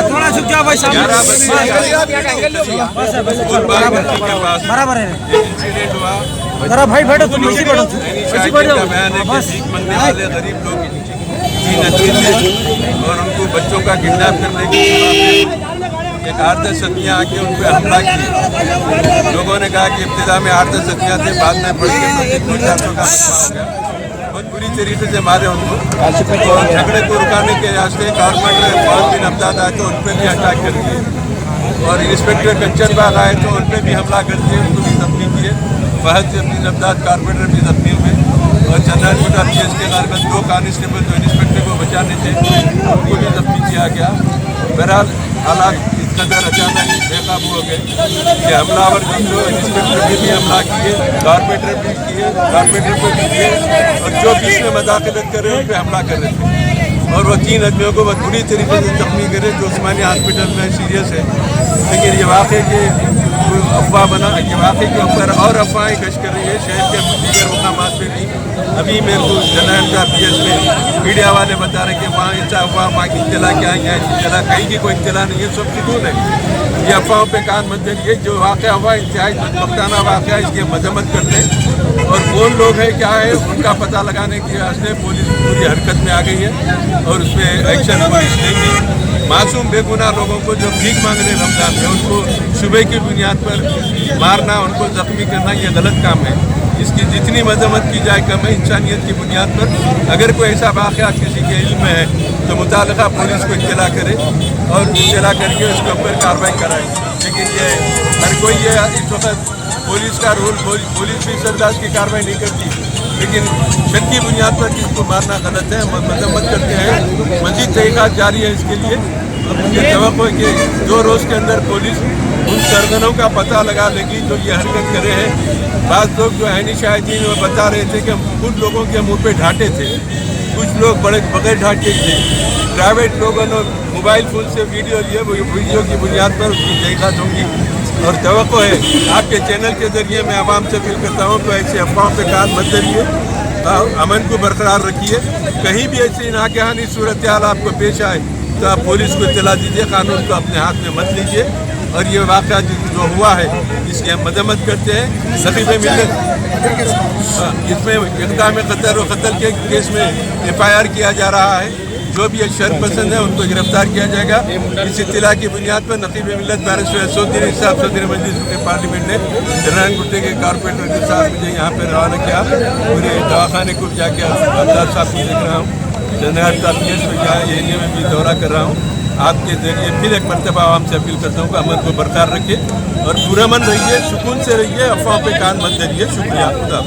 थोड़ा झुक जाओ भाई सामने। बराबर है। इंसिडेंट हुआ जरा भाई बैठो, तुम इसी बैठो, इसी बैठो। भीख मांगने वाले गरीब लोग नदी में और उनको बच्चों का किडनैप करने की एक 8-10 सदियाँ आके उन पर हमला किया। लोगों ने कहा कि इब्तिदा में 8-10 सदियाँ थे, बाद में बढ़ के 200-400 का बहुत बुरी तरीके से मारे उनको। और झगड़े को रुकाने के वास्ते गवर्नमेंट ने 5 दिन अमदाद आए तो उन पर भी अटैक कर दिए और इंस्पेक्टर कंचन बाग आए तो उन पर भी हमला कर दिए, उनको भी जख्मी किए। फहद अब्दाद कारपोरेटर भी जख्मी हुए और चंद्रपुरा PS के कारगर 2 कांस्टेबल जो इंस्पेक्टर को बचाने थे उनको भी जख्मी किया गया। बहरहाल हालात इस कदर अचानक बेकाबू हो गए कि हमलावर जो इंस्पेक्टर पे भी हमला किए, कारपोरेटर पे भी किए और जो बीच में मदाखलत कर रहे हैं उन पर हमला कर रहे थे। और वो 3 आदमियों को बहुत बुरी तरीके से जख्मी करे जो उस्मानिया हॉस्पिटल में सीरियस है। लेकिन ये वाक़े के अफवाह बना, ये वाक़े के ऊपर और अफवाहें गश्त कर रही है शहर के दीगर मुकामात पे भी। अभी मेरे को जनरल PS में मीडिया वाले बता रहे कि वहाँ ऐसा हुआ, वहाँ की इत्तला क्या है, इत्तला कहीं की कोई इत्तला नहीं है, सब फिजूल है। ये अफवाहों पे कान मत दीजिए। जो वाक़या हुआ इंतहाई बदबख्ताना वाक़या, इसकी मजम्मत करते हैं और कौन लोग हैं क्या है उनका पता लगाने के वास्ते पुलिस पूरी हरकत में आ गई है और उसमें एक्शन पुलिस लेगी। मासूम बेगुनाह लोगों को जो भीख मांग रहे रमजान में उनको सुबह की बुनियाद पर मारना, उनको जख्मी करना, ये गलत काम है। इसकी जितनी मजम्मत की जाए कम है। इंसानियत की बुनियाद पर अगर कोई ऐसा वाक़या किसी के इल्म में है तो मुताल्लिक़ा पुलिस को इत्तला करे और इत्तला करके उसके ऊपर कार्रवाई कराए। लेकिन ये हर कोई ये इस वक्त पुलिस का रोल, पुलिस भी सरदार की कार्रवाई नहीं करती, लेकिन शक की बुनियाद पर किसको मारना गलत है। मजम्मत करते हैं, मज़ीद तहक़ीक़ात जारी है इसके लिए। मुझे तवक्को है कि 2 रोज़ के अंदर पुलिस उन सरगनों का पता लगा लेगी जो ये हरकत करे हैं। बाज़ लोग जो ऐनी शाहिदीन वो बता रहे थे कि कुछ लोगों के मुंह पे ढाटे थे, कुछ लोग बड़े बगैर ढाटे थे। प्राइवेट लोगों ने मोबाइल फ़ोन से वीडियो लिए, वो वीडियो की बुनियाद पर उसकी तहक़ीक़ात होंगी। और तवक्को है आपके चैनल के ज़रिए मैं आवाम से अपील करता हूँ तो ऐसे अफवाहों पे कान मत धरिए, अमन को बरकरार रखिए। कहीं भी ऐसी नागहानी सूरत हाल आपको पेश आए तो आप पुलिस को इत्तला दीजिए, कानून को अपने हाथ में मत लीजिए। और ये वाक़या जो हुआ है इसकी हम मजम्मत करते हैं। नक़ीब मिल्लत इसमें इक़दाम क़त्ल और क़त्ल के केस में FIR किया जा रहा है। जो भी शर पसंद है उनको गिरफ्तार किया जाएगा। इस इत्तला की बुनियाद पर नक़ीब मिल्लत बैरिस्टर असदुद्दीन साहब सदर मजलिस पार्लियामेंट ने जनरल गुट्टे के कारपोरेटर के साथ मुझे यहाँ पर रवाना किया। पूरे दवाखाने को जाके अब्दाद साहब को देख रहा हूँ, जनरल PS में क्या एरिया में भी दौरा कर रहा हूँ। आपके ज़रिए फिर एक मरतबा आवाम से अपील करता हूँ कि अमन को बरकरार रखिए और पुरअमन रहिए, सुकून से रहिए, अफवाह पे कान मत धरिए। शुक्रिया। खुदा।